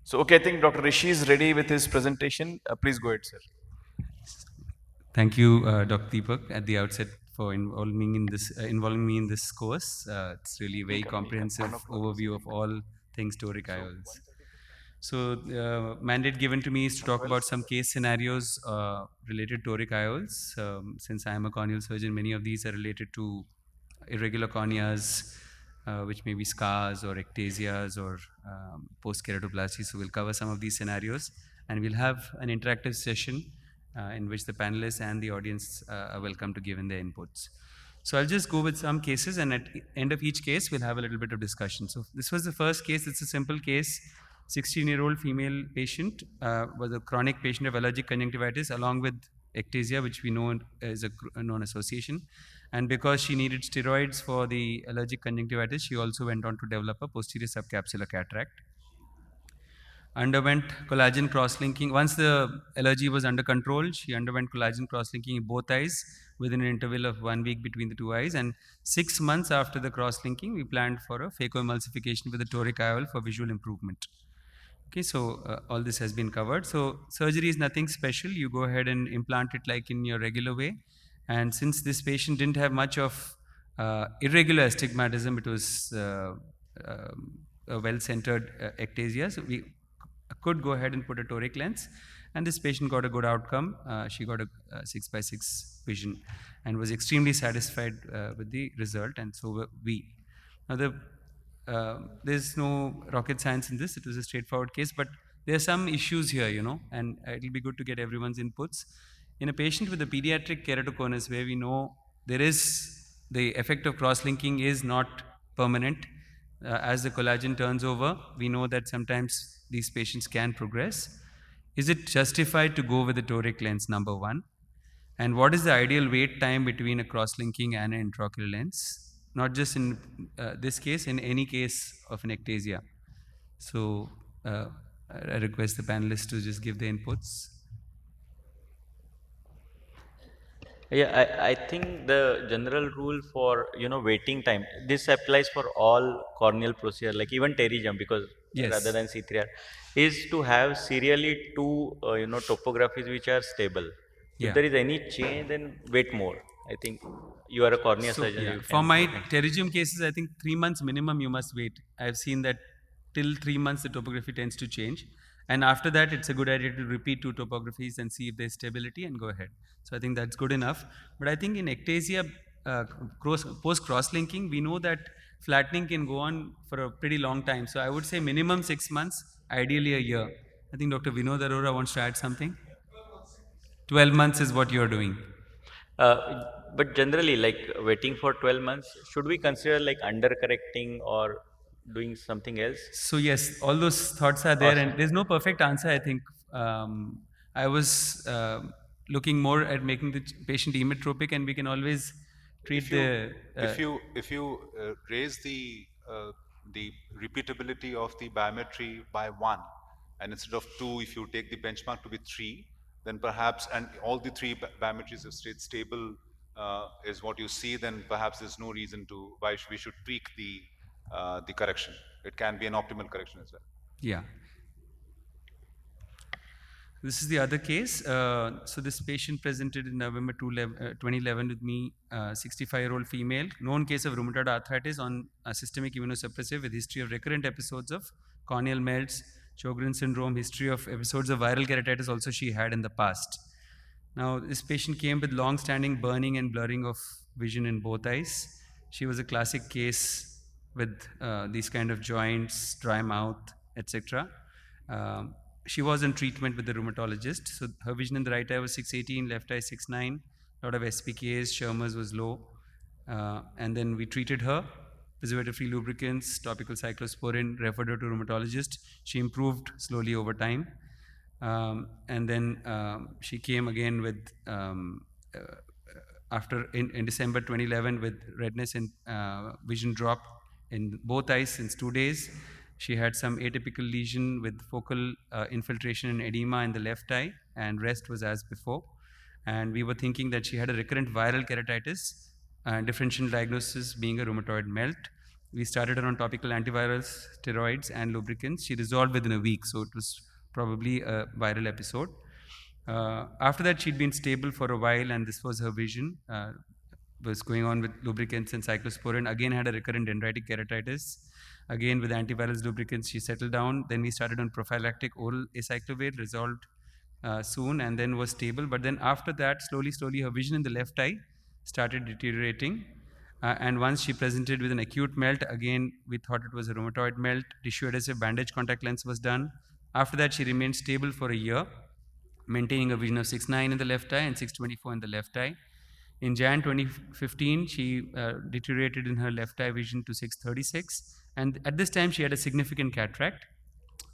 So, okay, I think Dr. Rishi is ready with his presentation. Please go ahead, sir. Thank you, Dr. Deepak, at the outset for involving me in this course. It's really a very comprehensive overview of all things Toric IOLs. So, mandate given to me is to talk about some case scenarios related to Toric IOLs. Since I am a corneal surgeon, many of these are related to irregular corneas, which may be scars or ectasias or post-keratoplasty. So we'll cover some of these scenarios, and we'll have an interactive session in which the panelists and the audience are welcome to give in their inputs. So I'll just go with some cases, and at the end of each case, we'll have a little bit of discussion. So this was the first case. It's a simple case. 16-year-old female patient was a chronic patient of allergic conjunctivitis along with ectasia, which we know is a known association. And because she needed steroids for the allergic conjunctivitis, she also went on to develop a posterior subcapsular cataract. Underwent collagen cross-linking. Once the allergy was under control, she underwent collagen cross-linking in both eyes within an interval of 1 week between the two eyes. And 6 months after the cross-linking, we planned for a phacoemulsification with a toric IOL for visual improvement. Okay, so all this has been covered. So surgery is nothing special. You go ahead and implant it like in your regular way. And since this patient didn't have much of irregular astigmatism, it was a well-centered ectasia. So we could go ahead and put a toric lens. And this patient got a good outcome. She got a 6x6 vision and was extremely satisfied with the result. And so were we. Now, there's no rocket science in this. It was a straightforward case, but there are some issues here, and it'll be good to get everyone's inputs. In a patient with a pediatric keratoconus, where we know there is the effect of cross-linking is not permanent. As the collagen turns over, we know that sometimes these patients can progress. Is it justified to go with a toric lens, number one? And what is the ideal wait time between a cross-linking and an intraocular lens? Not just in this case, in any case of an ectasia. So I request the panelists to just give their inputs. Yeah, I think the general rule for waiting time, this applies for all corneal procedure, like even pterygium, because Yes. rather than C3R, is to have serially two topographies which are stable. Yeah. If there is any change, then wait more. I think you are a cornea surgeon. Yeah, You for can. my pterygium cases, I think 3 months minimum you must wait. I've seen that till 3 months the topography tends to change, and after that it's a good idea to repeat 2 topographies and see if there's stability and go ahead. So I think that's good enough. But I think in ectasia, post cross-linking, we know that flattening can go on for a pretty long time. So I would say minimum 6 months, ideally a year. I think Dr. Vinod Arora wants to add something. 12 months is what you're doing. But generally, like waiting for 12 months, should we consider like undercorrecting or doing something else? So yes, all those thoughts are there, Awesome. and there's no perfect answer. I think I was looking more at making the patient emetropic, and we can always treat if you raise the repeatability of the biometry by 1, and instead of 2, if you take the benchmark to be 3, then perhaps, and all the 3 biometries have stayed stable, is what you see, then perhaps there's no reason to why we should tweak the correction. It can be an optimal correction as well. Yeah. This is the other case. So this patient presented in November 2011 with me, 65-year-old female, known case of rheumatoid arthritis on systemic immunosuppressive with history of recurrent episodes of corneal melts, Sjogren's syndrome, history of episodes of viral keratitis also she had in the past. Now this patient came with long-standing burning and blurring of vision in both eyes. She was a classic case with these kind of joints, dry mouth, etc. She was in treatment with the rheumatologist. So her vision in the right eye was 618, left eye 69, a lot of SPKs, Schirmer's was low. And then we treated her, preservative-free lubricants, topical cyclosporin, referred her to rheumatologist. She improved slowly over time. And then she came again with, in December 2011 with redness and vision drop in both eyes since 2 days. She had some atypical lesion with focal infiltration and edema in the left eye, and rest was as before. And we were thinking that she had a recurrent viral keratitis, differential diagnosis being a rheumatoid melt. We started her on topical antivirals, steroids, and lubricants. She resolved within a week, so it was probably a viral episode. After that, she'd been stable for a while, and this was her vision. Was going on with lubricants and cyclosporin. Again, had a recurrent dendritic keratitis. Again, with antivirals, lubricants, she settled down. Then we started on prophylactic oral acyclovir, resolved soon, and then was stable. But then after that, slowly, her vision in the left eye started deteriorating. And once she presented with an acute melt, again, we thought it was a rheumatoid melt. Tissue adhesive bandage contact lens was done. After that, she remained stable for a year, maintaining a vision of 6.9 in the left eye and 6.24 in the left eye. In Jan 2015, she deteriorated in her left eye vision to 6.36. And at this time, she had a significant cataract.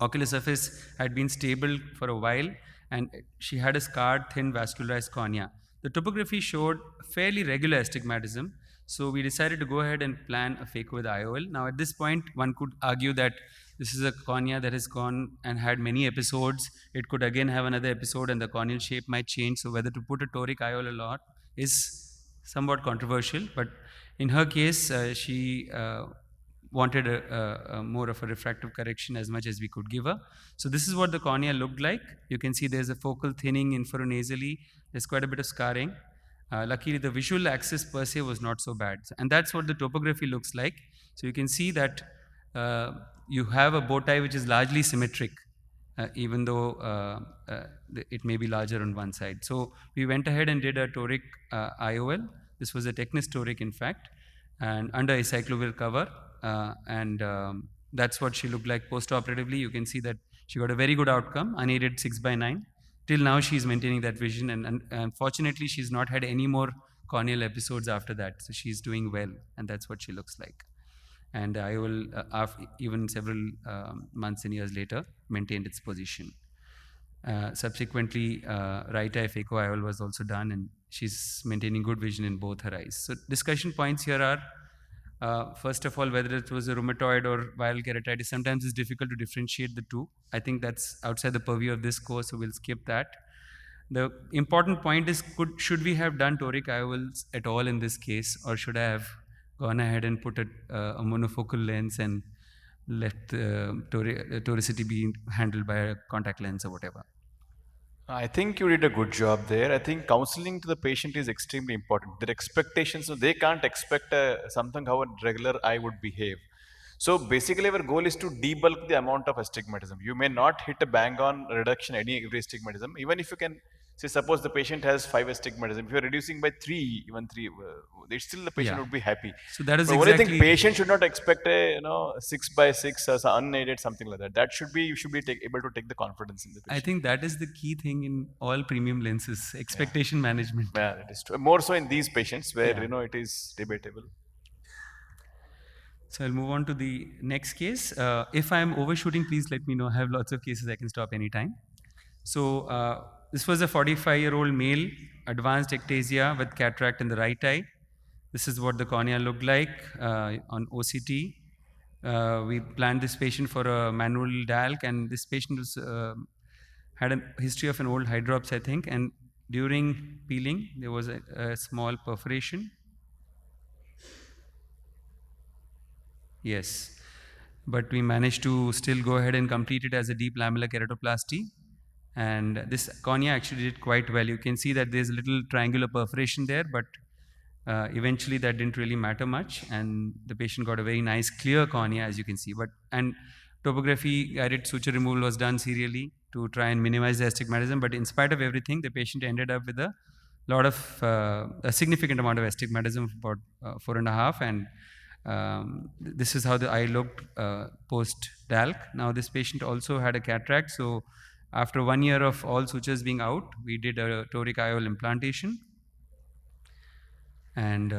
Ocular surface had been stable for a while, and she had a scarred, thin, vascularized cornea. The topography showed fairly regular astigmatism, so we decided to go ahead and plan a phaco with IOL. Now, at this point, one could argue that this is a cornea that has gone and had many episodes. It could again have another episode, and the corneal shape might change. So, whether to put a toric IOL or not is somewhat controversial. But in her case, she wanted a more of a refractive correction as much as we could give her. So this is what the cornea looked like. You can see there's a focal thinning inferonasally. There's quite a bit of scarring. Luckily, the visual axis per se was not so bad. And that's what the topography looks like. So you can see that you have a bow tie which is largely symmetric, even though it may be larger on one side. So we went ahead and did a toric IOL. This was a Technis toric, in fact, and under a cyclovir cover. That's what she looked like post-operatively. You can see that she got a very good outcome, unaided 6/9. Till now, she's maintaining that vision, and unfortunately, she's not had any more corneal episodes after that. So she's doing well, and that's what she looks like. And IOL, even several months and years later, maintained its position. Subsequently, right eye phaco IOL was also done, and she's maintaining good vision in both her eyes. So discussion points here are, first of all, whether it was a rheumatoid or viral keratitis. Sometimes it's difficult to differentiate the two. I think that's outside the purview of this course, so we'll skip that. The important point is, should we have done toric IOLs at all in this case, or should I have gone ahead and put a monofocal lens and let toricity be handled by a contact lens or whatever? I think you did a good job there. I think counseling to the patient is extremely important. Their expectations, so they can't expect something how a regular eye would behave. So basically our goal is to debulk the amount of astigmatism. You may not hit a bang on reduction any every astigmatism, even if you can say, suppose the patient has 5 astigmatism, if you're reducing by 3, even 3, still the patient would be happy. So that is but exactly. only thing, patient should not expect a 6/6 as unaided, something like that. That should be, you should be able to take the confidence in the patient. I think that is the key thing in all premium lenses, expectation management. Yeah, that is true. More so in these patients where it is debatable. So I'll move on to the next case. If I'm overshooting, please let me know. I have lots of cases, I can stop anytime. So this was a 45-year-old male, advanced ectasia with cataract in the right eye. This is what the cornea looked like on OCT. We planned this patient for a manual DALC, and this patient was, had a history of an old hydrops, I think, and during peeling, there was a small perforation. Yes, but we managed to still go ahead and complete it as a deep lamellar keratoplasty. And this cornea actually did quite well. You can see that there's a little triangular perforation there, but eventually that didn't really matter much, and the patient got a very nice clear cornea, as you can see. And topography guided suture removal was done serially to try and minimize the astigmatism, but in spite of everything, the patient ended up with a lot of a significant amount of astigmatism, about 4.5, and this is how the eye looked post DALC. Now this patient also had a cataract, so after 1 year of all sutures being out, we did a toric IOL implantation, and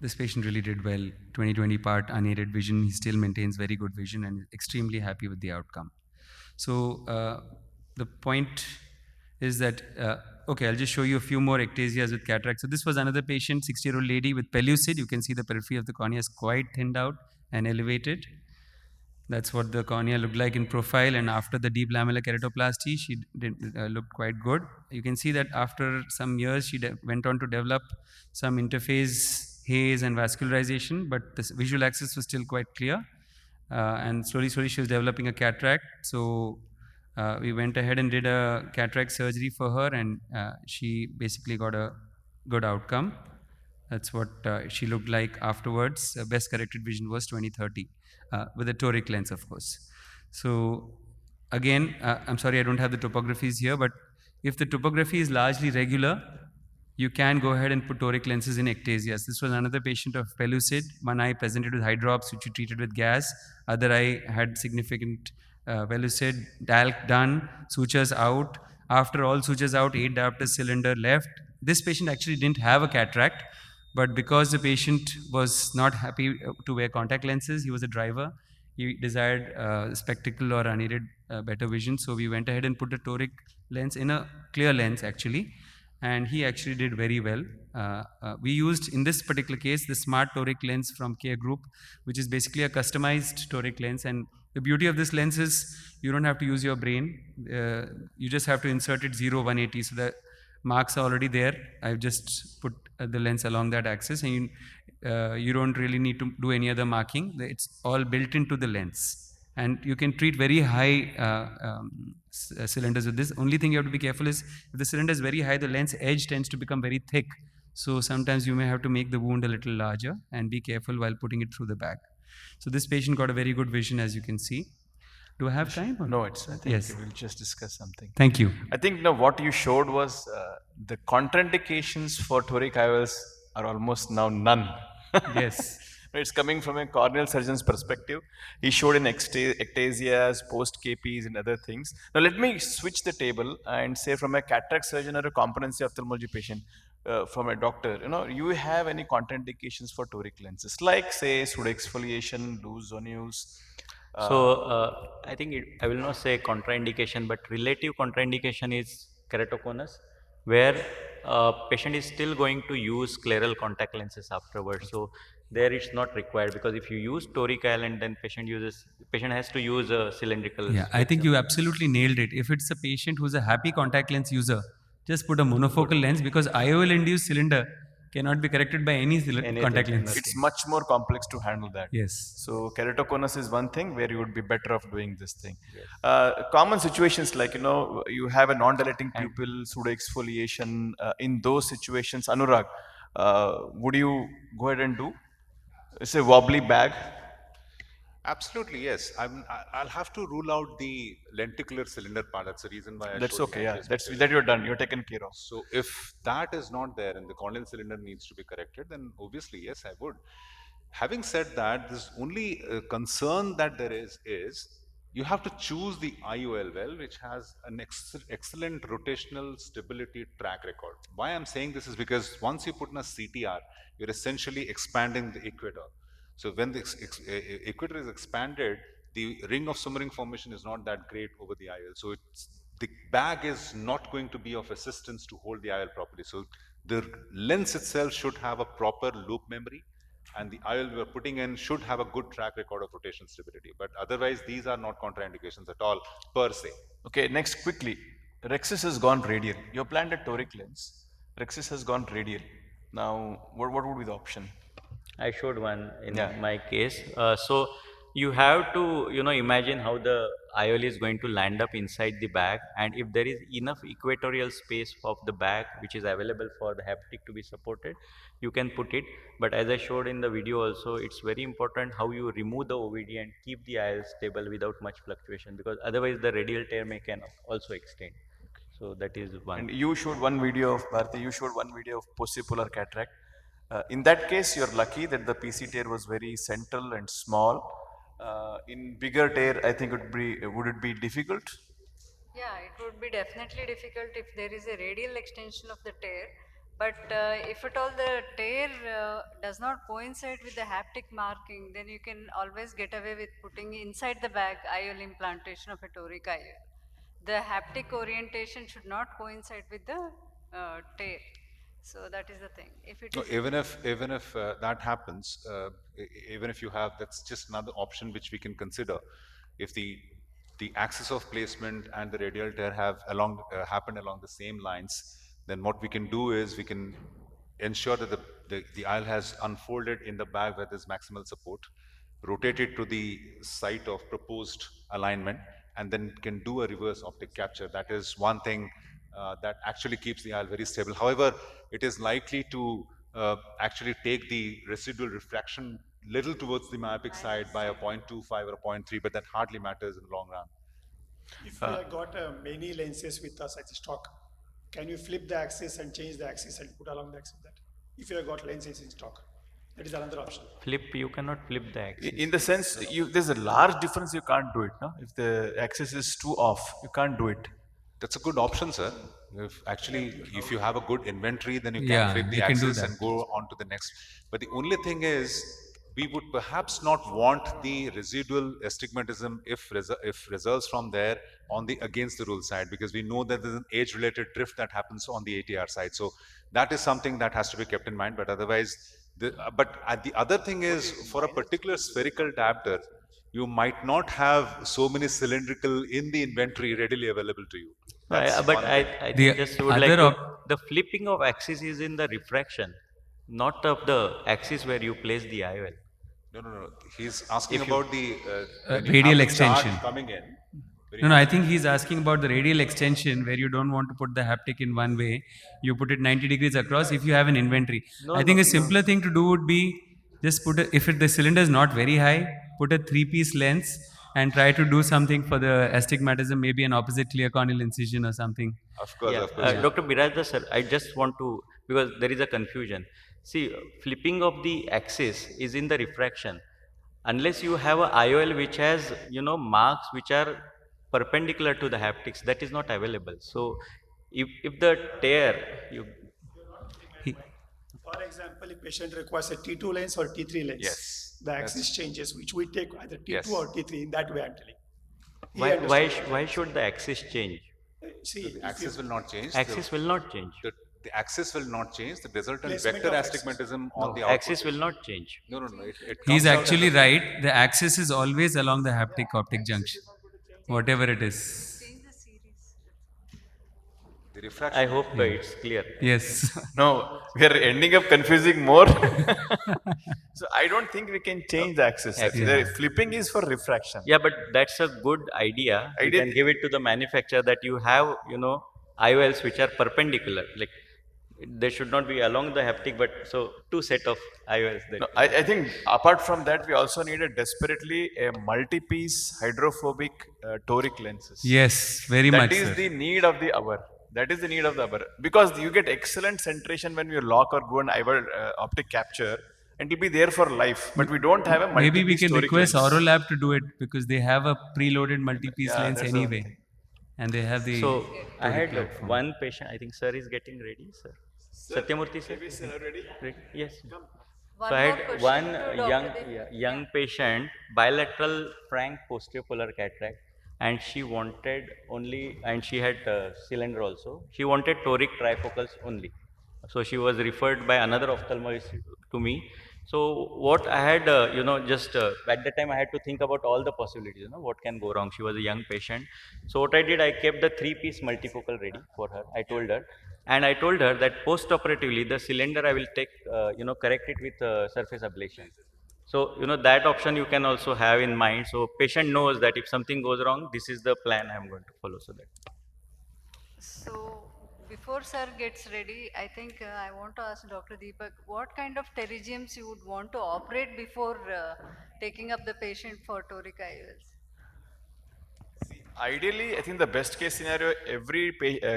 this patient really did well. 20/20 part unaided vision. He still maintains very good vision and extremely happy with the outcome. So the point is that okay, I'll just show you a few more ectasias with cataract. So this was another patient, 60-year-old lady with pellucid. You can see the periphery of the cornea is quite thinned out and elevated. That's what the cornea looked like in profile, and after the deep lamellar keratoplasty, she looked quite good. You can see that after some years, she went on to develop some interface haze and vascularization, but the visual axis was still quite clear. And slowly she was developing a cataract. So we went ahead and did a cataract surgery for her, and she basically got a good outcome. That's what she looked like afterwards. Best corrected vision was 20/30 with a toric lens, of course. So again, I'm sorry I don't have the topographies here, but if the topography is largely regular, you can go ahead and put toric lenses in ectasias. This was another patient of pellucid. One eye presented with hydrops, which we treated with gas. Other eye had significant pellucid, talc done, sutures out. After all sutures out, 8 diopter cylinder left. This patient actually didn't have a cataract, but because the patient was not happy to wear contact lenses, he was a driver. He desired spectacle or unaided better vision. So we went ahead and put a toric lens in a clear lens actually. And he actually did very well. We used, in this particular case, the smart toric lens from Care Group, which is basically a customized toric lens. And the beauty of this lens is you don't have to use your brain. You just have to insert it 0, 180. So the marks are already there. I've just put the lens along that axis, and you don't really need to do any other marking. It's all built into the lens. And you can treat very high cylinders with this. Only thing you have to be careful is if the cylinder is very high, the lens edge tends to become very thick. So sometimes you may have to make the wound a little larger and be careful while putting it through the bag. So this patient got a very good vision, as you can see. Do I have time? No, I think yes. we'll just discuss something. Thank you. I think now what you showed was the contraindications for toric IOLs are almost now none. Yes. It's coming from a corneal surgeon's perspective. He showed in ectasias, post-KPs and other things. Now let me switch the table and say from a cataract surgeon or a comprehensive ophthalmology patient, from a doctor, you have any contraindications for toric lenses, like say pseudoexfoliation, loose zonules? I think I will not say contraindication, but relative contraindication is keratoconus, where patient is still going to use scleral contact lenses afterwards. So there it's not required, because if you use toric IOL and then patient has to use a cylindrical. Yeah, I think you absolutely nailed it. If it's a patient who's a happy contact lens user, just put a monofocal lens, because IOL induced cylinder cannot be corrected by any contact lens. It's much more complex to handle that. Yes. So keratoconus is one thing where you would be better off doing this thing. Yes. Common situations like, you have a non-dilating pupil, pseudoexfoliation, in those situations, Anurag, would you go ahead and do? It's a wobbly bag. Absolutely, yes. I'll have to rule out the lenticular cylinder part. That's the reason why I That's showed okay, you yeah. That you're done. You're taken care of. So if that is not there and the corneal cylinder needs to be corrected, then obviously, yes, I would. Having said that, this only concern that there is you have to choose the IOL well, which has an excellent rotational stability track record. Why I'm saying this is because once you put in a CTR, you're essentially expanding the equator. So when the equator is expanded, the ring of Sommering formation is not that great over the IOL. So the bag is not going to be of assistance to hold the IOL properly. So the lens itself should have a proper loop memory, and the IOL we are putting in should have a good track record of rotation stability. But otherwise, these are not contraindications at all, per se. Okay, next quickly. Rhexis has gone radial. You planned a toric lens. Rhexis has gone radial. Now, what would be the option? I showed one in my case. So you have to, imagine how the IOL is going to land up inside the bag, and if there is enough equatorial space of the bag which is available for the haptic to be supported, you can put it. But as I showed in the video also, it's very important how you remove the OVD and keep the IOL stable without much fluctuation, because otherwise the radial tear can also extend. So that is one. And you showed one video of Bharti, you showed one video of postpolar cataract. In that case, you're lucky that the PC tear was very central and small. In bigger tear, I think would it be difficult? Yeah, it would be definitely difficult if there is a radial extension of the tear. But if at all the tear does not coincide with the haptic marking, then you can always get away with putting inside the bag IOL implantation of a toric IOL. The haptic orientation should not coincide with the tear. So that is the thing. If it is even if that happens, even if you have, that's just another option which we can consider. If the axis of placement and the radial tear have happened along the same lines, then what we can do is we can ensure that the IOL has unfolded in the bag where there's maximal support, rotate it to the site of proposed alignment, and then can do a reverse optic capture. That is one thing that actually keeps the IOL very stable. However, it is likely to actually take the residual refraction little towards the myopic side by a 0.25 or a 0.3, but that hardly matters in the long run. If we have got many lenses with us at stock, can you flip the axis and change the axis and put along the axis that? If you have got lenses in stock, that is another option. You cannot flip the axis. In the sense, there's a large difference, you can't do it. No? If the axis is too off, you can't do it. That's a good option, sir. If you have a good inventory, then you can Yeah, flip the you can do axis that. and go on to the next. But the only thing is, we would perhaps not want the residual astigmatism if results from there on the against the rule side, because we know that there's an age-related drift that happens on the ATR side. So that is something that has to be kept in mind. But otherwise, the other thing is, for a particular spherical diopter, you might not have so many cylindrical in the inventory readily available to you. I The just would other like the flipping of axis is in the refraction, not of the axis where you place the IOL. No. He's asking about the when you radial have the charge extension. coming in. No, I think he's asking about the radial extension where you don't want to put the haptic in one way. You put it 90 degrees across if you have an inventory. I think a simpler thing to do would be just if the cylinder is not very high, put a 3-piece lens and try to do something for the astigmatism, maybe an opposite clear corneal incision or something. Of course, Yeah. of course. Dr. Birajda sir, I just want to, because there is a confusion. See, flipping of the axis is in the refraction. Unless you have a IOL which has, marks which are perpendicular to the haptics, that is not available. So, if the tear, For example, if patient requires a T2 lens or T3 lens, Yes, the axis changes, which we take either T2 Yes. or T3. In that way, I'm telling. He why understands. should the axis change? See, The axis will not change. Axis will not change. The axis will not change. The resultant Placement vector of axis. astigmatism on the output. Axis will not change. No. It He's comes out actually as right. The axis is always along the haptic optic junction, whatever it is. Change the series. the refraction. I hope it's clear. Yes. No, we are ending up confusing more. So I don't think we can change the axis. The flipping is for refraction. Yeah, but that's a good idea. You can give it to the manufacturer that you have, IOLs which are perpendicular. Like they should not be along the haptic, but so two set of IOLs. That No, I think apart from that, we also needed desperately a multi-piece hydrophobic toric lenses. Yes, very much. That is Sir. the need of the hour. That is the need of the hour. Because you get excellent centration when you lock or go an IOL optic capture, and it'll be there for life. But we don't have a multi-piece Maybe we can toric request lens. Orolab to do it because they have a preloaded multi-piece Yeah, lens that's the anyway. And they have the. So I Toric had platform. one patient. I think sir is getting ready, sir. Satyamurthy sir. Ready? Yes. One So I more had question one to Dr. Deep. young patient, bilateral frank posterior polar cataract, and she wanted only, and she had cylinder also. She wanted toric trifocals only. So she was referred by another ophthalmologist to me. So what I had, just at that time I had to think about all the possibilities, what can go wrong. She was a young patient. So what I did, I kept the 3-piece multifocal ready for her. I told her. And I told her that post-operatively, the cylinder I will take, correct it with surface ablation. So, that option you can also have in mind. So patient knows that if something goes wrong, this is the plan I am going to follow. So that. So, before sir gets ready, I think I want to ask Dr. Deepak, what kind of pterygiums you would want to operate before taking up the patient for toric IOLs? Ideally, I think the best case scenario, every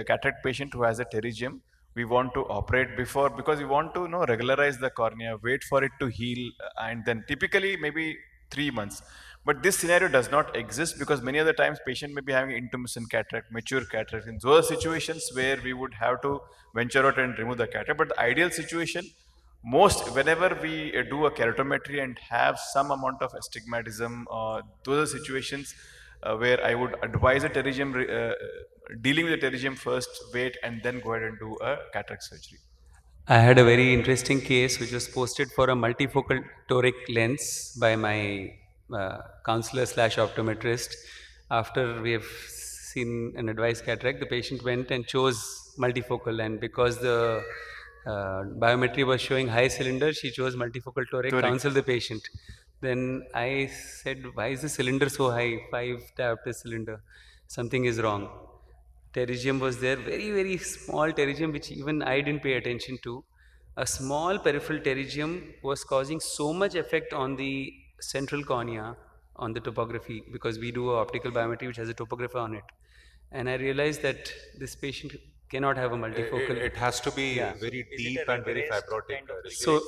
cataract patient who has a pterygium, we want to operate before, because we want to regularize the cornea, wait for it to heal, and then typically maybe 3 months. But this scenario does not exist because many other times patient may be having intermittent cataract, mature cataract. In those situations where we would have to venture out and remove the cataract. But the ideal situation, whenever we do a keratometry and have some amount of astigmatism, those are situations where I would advise a pterygium, dealing with the pterygium first, wait, and then go ahead and do a cataract surgery. I had a very interesting case which was posted for a multifocal toric lens by my counselor / optometrist. After we have seen an advised cataract, the patient went and chose multifocal, and because the Biometry was showing high cylinder. She chose multifocal toric, counseled the patient. Then I said, why is the cylinder so high? 5 diopter cylinder. Something is wrong. Pterygium was there, very, very small pterygium, which even I didn't pay attention to. A small peripheral pterygium was causing so much effect on the central cornea, on the topography, because we do a optical biometry which has a topographer on it. And I realized that this patient cannot have a multifocal. It has to be very deep and very fibrotic. So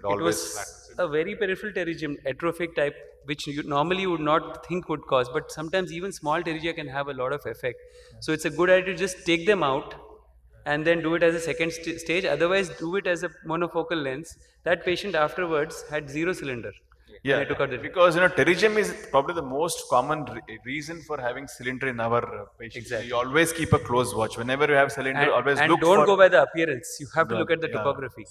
it was a very peripheral pterygium, atrophic type, which you normally would not think would cause, but sometimes even small pterygia can have a lot of effect. So it's a good idea to just take them out and then do it as a second stage. Otherwise, do it as a monofocal lens. That patient afterwards had 0 cylinder. Yeah, I took out the because pterygium is probably the most common reason for having cylinder in our patients. Exactly. You always keep a close watch. Whenever you have cylinder, always and look don't for. go by the appearance. You have to look at the topography.